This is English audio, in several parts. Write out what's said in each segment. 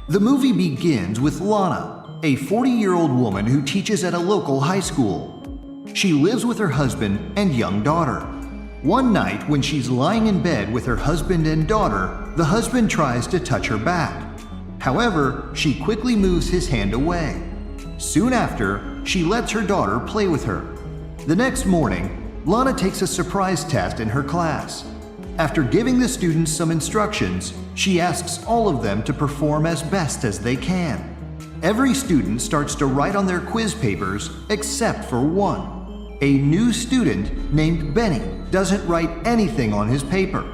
The movie begins with Lana, a 40-year-old woman who teaches at a local high school. She lives with her husband and young daughter. One night, when she's lying in bed with her husband and daughter, the husband tries to touch her back. However, she quickly moves his hand away. Soon after, she lets her daughter play with her. The next morning, Lana takes a surprise test in her class. After giving the students some instructions, she asks all of them to perform as best as they can. Every student starts to write on their quiz papers except for one. A new student named Benny doesn't write anything on his paper.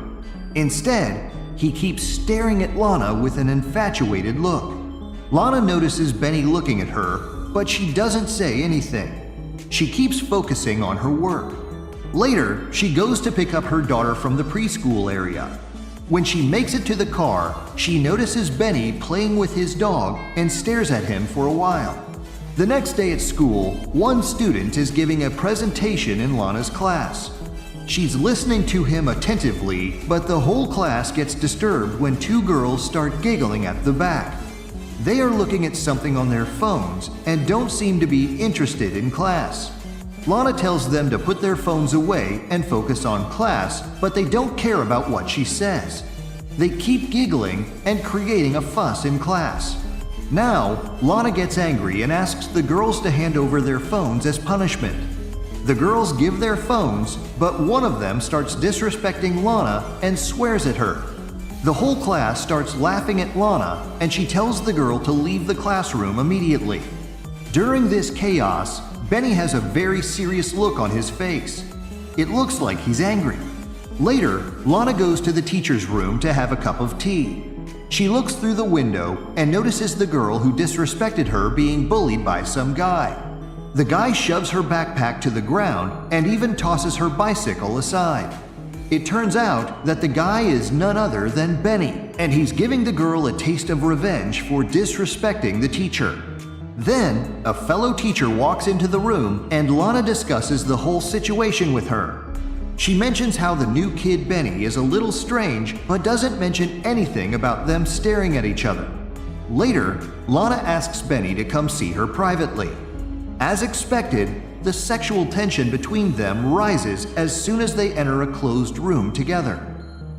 Instead, he keeps staring at Lana with an infatuated look. Lana notices Benny looking at her, but she doesn't say anything. She keeps focusing on her work. Later, she goes to pick up her daughter from the preschool area. When she makes it to the car, she notices Benny playing with his dog and stares at him for a while. The next day at school, one student is giving a presentation in Lana's class. She's listening to him attentively, but the whole class gets disturbed when two girls start giggling at the back. They are looking at something on their phones and don't seem to be interested in class. Lana tells them to put their phones away and focus on class, but they don't care about what she says. They keep giggling and creating a fuss in class. Now, Lana gets angry and asks the girls to hand over their phones as punishment. The girls give their phones, but one of them starts disrespecting Lana and swears at her. The whole class starts laughing at Lana, and she tells the girl to leave the classroom immediately. During this chaos, Benny has a very serious look on his face. It looks like he's angry. Later, Lana goes to the teacher's room to have a cup of tea. She looks through the window and notices the girl who disrespected her being bullied by some guy. The guy shoves her backpack to the ground and even tosses her bicycle aside. It turns out that the guy is none other than Benny, and he's giving the girl a taste of revenge for disrespecting the teacher. Then, a fellow teacher walks into the room and Lana discusses the whole situation with her. She mentions how the new kid Benny is a little strange, but doesn't mention anything about them staring at each other. Later, Lana asks Benny to come see her privately. As expected, the sexual tension between them rises as soon as they enter a closed room together.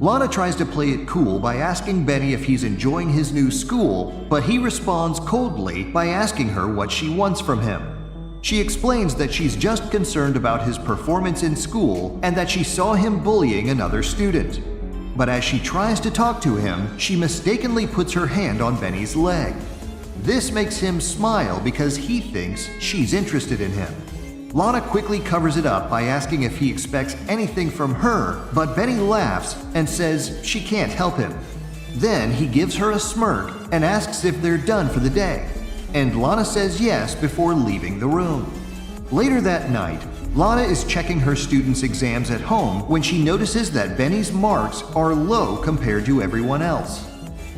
Lana tries to play it cool by asking Benny if he's enjoying his new school, but he responds coldly by asking her what she wants from him. She explains that she's just concerned about his performance in school and that she saw him bullying another student. But as she tries to talk to him, she mistakenly puts her hand on Benny's leg. This makes him smile because he thinks she's interested in him. Lana quickly covers it up by asking if he expects anything from her, but Benny laughs and says she can't help him. Then he gives her a smirk and asks if they're done for the day, and Lana says yes before leaving the room. Later that night, Lana is checking her students' exams at home when she notices that Benny's marks are low compared to everyone else.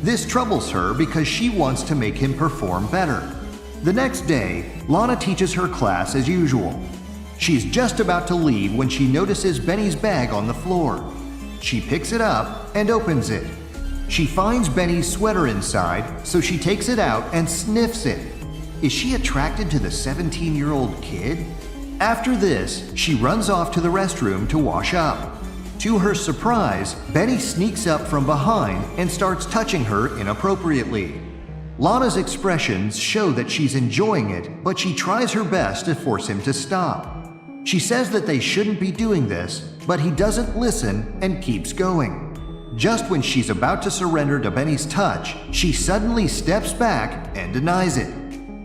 This troubles her because she wants to make him perform better. The next day, Lana teaches her class as usual. She's just about to leave when she notices Benny's bag on the floor. She picks it up and opens it. She finds Benny's sweater inside, so she takes it out and sniffs it. Is she attracted to the 17-year-old kid? After this, she runs off to the restroom to wash up. To her surprise, Benny sneaks up from behind and starts touching her inappropriately. Lana's expressions show that she's enjoying it, but she tries her best to force him to stop. She says that they shouldn't be doing this, but he doesn't listen and keeps going. Just when she's about to surrender to Benny's touch, she suddenly steps back and denies it.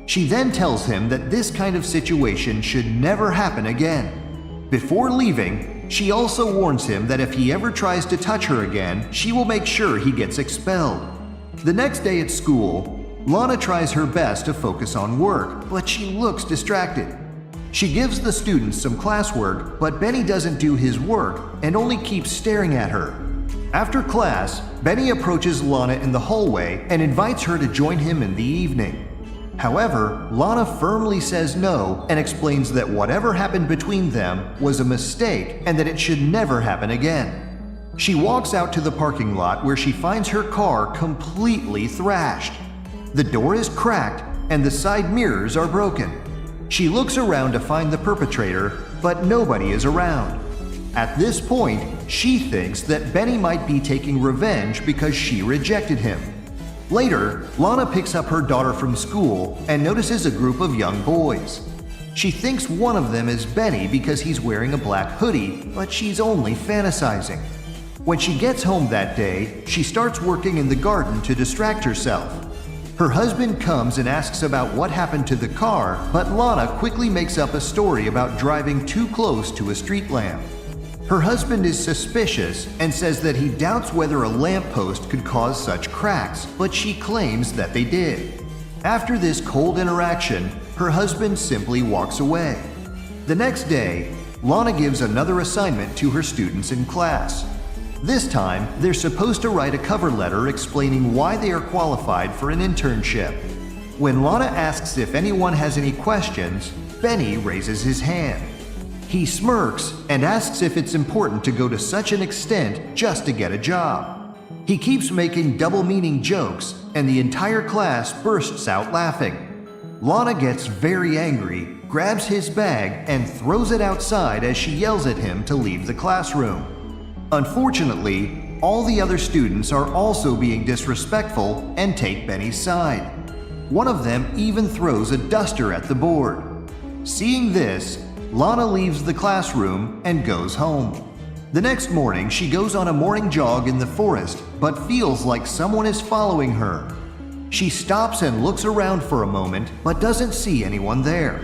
She then tells him that this kind of situation should never happen again. Before leaving, she also warns him that if he ever tries to touch her again, she will make sure he gets expelled. The next day at school, Lana tries her best to focus on work, but she looks distracted. She gives the students some classwork, but Benny doesn't do his work and only keeps staring at her. After class, Benny approaches Lana in the hallway and invites her to join him in the evening. However, Lana firmly says no and explains that whatever happened between them was a mistake and that it should never happen again. She walks out to the parking lot where she finds her car completely thrashed. The door is cracked and the side mirrors are broken. She looks around to find the perpetrator, but nobody is around. At this point, she thinks that Benny might be taking revenge because she rejected him. Later, Lana picks up her daughter from school and notices a group of young boys. She thinks one of them is Benny because he's wearing a black hoodie, but she's only fantasizing. When she gets home that day, she starts working in the garden to distract herself. Her husband comes and asks about what happened to the car, but Lana quickly makes up a story about driving too close to a street lamp. Her husband is suspicious and says that he doubts whether a lamppost could cause such cracks, but she claims that they did. After this cold interaction, her husband simply walks away. The next day, Lana gives another assignment to her students in class. This time, they're supposed to write a cover letter explaining why they are qualified for an internship. When Lana asks if anyone has any questions, Benny raises his hand. He smirks and asks if it's important to go to such an extent just to get a job. He keeps making double-meaning jokes, and the entire class bursts out laughing. Lana gets very angry, grabs his bag, and throws it outside as she yells at him to leave the classroom. Unfortunately, all the other students are also being disrespectful and take Benny's side. One of them even throws a duster at the board. Seeing this, Lana leaves the classroom and goes home. The next morning, she goes on a morning jog in the forest, but feels like someone is following her. She stops and looks around for a moment, but doesn't see anyone there.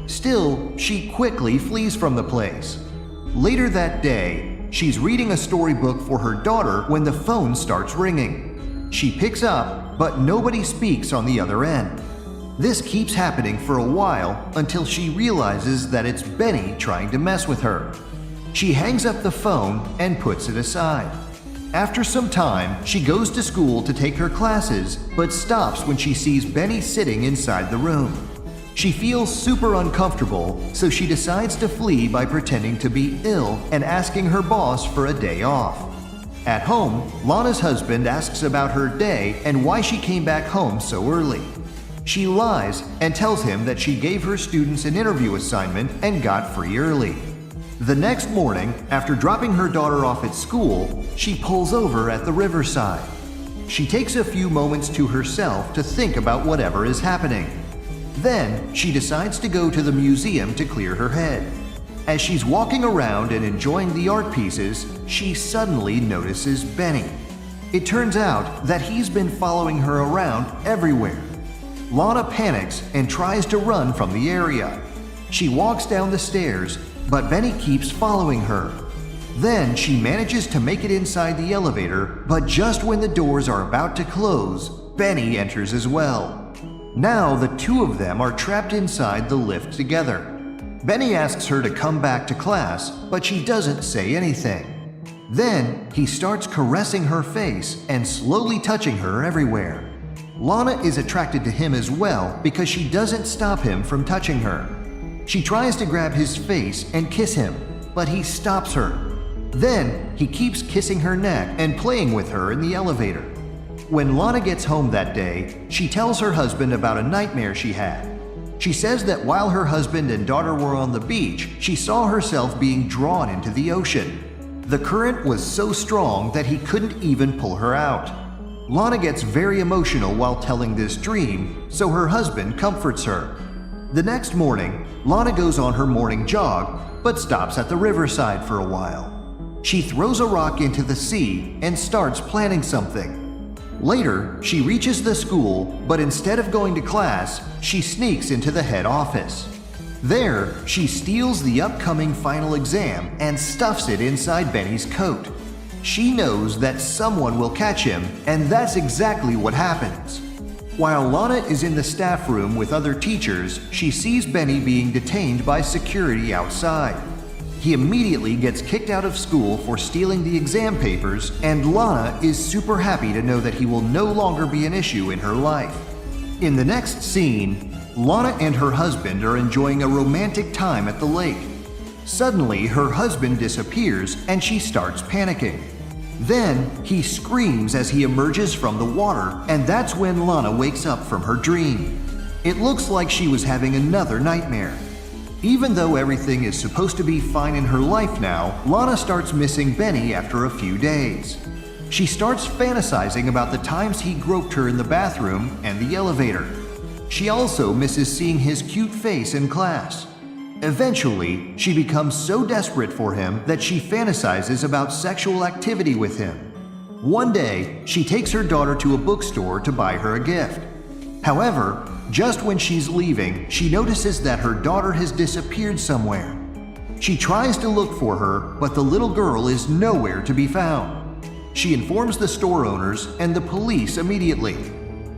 Still, she quickly flees from the place. Later that day, she's reading a storybook for her daughter when the phone starts ringing. She picks up, but nobody speaks on the other end. This keeps happening for a while until she realizes that it's Benny trying to mess with her. She hangs up the phone and puts it aside. After some time, she goes to school to take her classes, but stops when she sees Benny sitting inside the room. She feels super uncomfortable, so she decides to flee by pretending to be ill and asking her boss for a day off. At home, Lana's husband asks about her day and why she came back home so early. She lies and tells him that she gave her students an interview assignment and got free early. The next morning, after dropping her daughter off at school, she pulls over at the riverside. She takes a few moments to herself to think about whatever is happening. Then, she decides to go to the museum to clear her head. As she's walking around and enjoying the art pieces, she suddenly notices Benny. It turns out that he's been following her around everywhere. Lana panics and tries to run from the area. She walks down the stairs, but Benny keeps following her. Then she manages to make it inside the elevator, but just when the doors are about to close, Benny enters as well. Now the two of them are trapped inside the lift together. Benny asks her to come back to class, but she doesn't say anything. Then he starts caressing her face and slowly touching her everywhere. Lana is attracted to him as well because she doesn't stop him from touching her. She tries to grab his face and kiss him, but he stops her. Then he keeps kissing her neck and playing with her in the elevator. When Lana gets home that day, she tells her husband about a nightmare she had. She says that while her husband and daughter were on the beach, she saw herself being drawn into the ocean. The current was so strong that he couldn't even pull her out. Lana gets very emotional while telling this dream, so her husband comforts her. The next morning, Lana goes on her morning jog, but stops at the riverside for a while. She throws a rock into the sea and starts planning something. Later, she reaches the school, but instead of going to class, she sneaks into the head office. There, she steals the upcoming final exam and stuffs it inside Benny's coat. She knows that someone will catch him, and that's exactly what happens. While Lana is in the staff room with other teachers, she sees Benny being detained by security outside. He immediately gets kicked out of school for stealing the exam papers, and Lana is super happy to know that he will no longer be an issue in her life. In the next scene, Lana and her husband are enjoying a romantic time at the lake. Suddenly, her husband disappears and she starts panicking. Then he screams as he emerges from the water, and that's when Lana wakes up from her dream. It looks like she was having another nightmare. Even though everything is supposed to be fine in her life now, Lana starts missing Benny after a few days. She starts fantasizing about the times he groped her in the bathroom and the elevator. She also misses seeing his cute face in class. Eventually, she becomes so desperate for him that she fantasizes about sexual activity with him. One day, she takes her daughter to a bookstore to buy her a gift. However, just when she's leaving, she notices that her daughter has disappeared somewhere. She tries to look for her, but the little girl is nowhere to be found. She informs the store owners and the police immediately.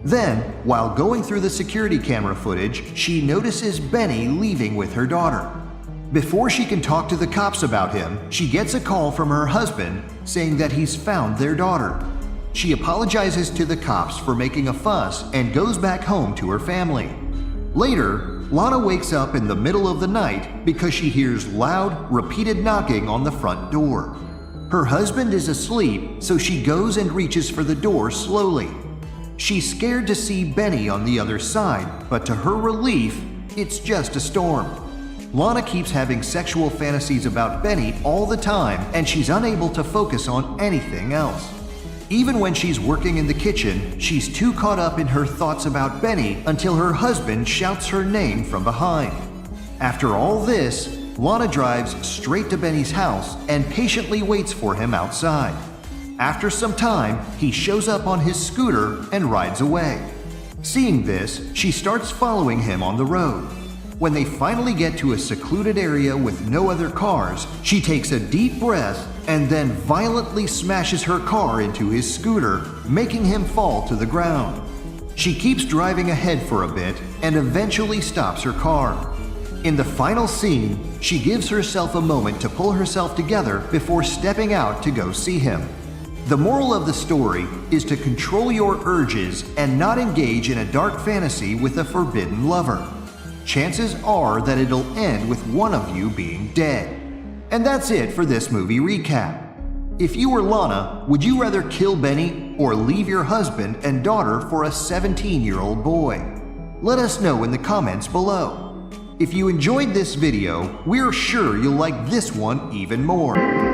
Then, while going through the security camera footage, she notices Benny leaving with her daughter. Before she can talk to the cops about him, she gets a call from her husband saying that he's found their daughter. She apologizes to the cops for making a fuss and goes back home to her family. Later, Lana wakes up in the middle of the night because she hears loud, repeated knocking on the front door. Her husband is asleep, so she goes and reaches for the door slowly. She's scared to see Benny on the other side, but to her relief, it's just a storm. Lana keeps having sexual fantasies about Benny all the time, and she's unable to focus on anything else. Even when she's working in the kitchen, she's too caught up in her thoughts about Benny until her husband shouts her name from behind. After all this, Lana drives straight to Benny's house and patiently waits for him outside. After some time, he shows up on his scooter and rides away. Seeing this, she starts following him on the road. When they finally get to a secluded area with no other cars, she takes a deep breath and then violently smashes her car into his scooter, making him fall to the ground. She keeps driving ahead for a bit and eventually stops her car. In the final scene, she gives herself a moment to pull herself together before stepping out to go see him. The moral of the story is to control your urges and not engage in a dark fantasy with a forbidden lover. Chances are that it'll end with one of you being dead. And that's it for this movie recap. If you were Lana, would you rather kill Benny or leave your husband and daughter for a 17-year-old boy? Let us know in the comments below. If you enjoyed this video, we're sure you'll like this one even more.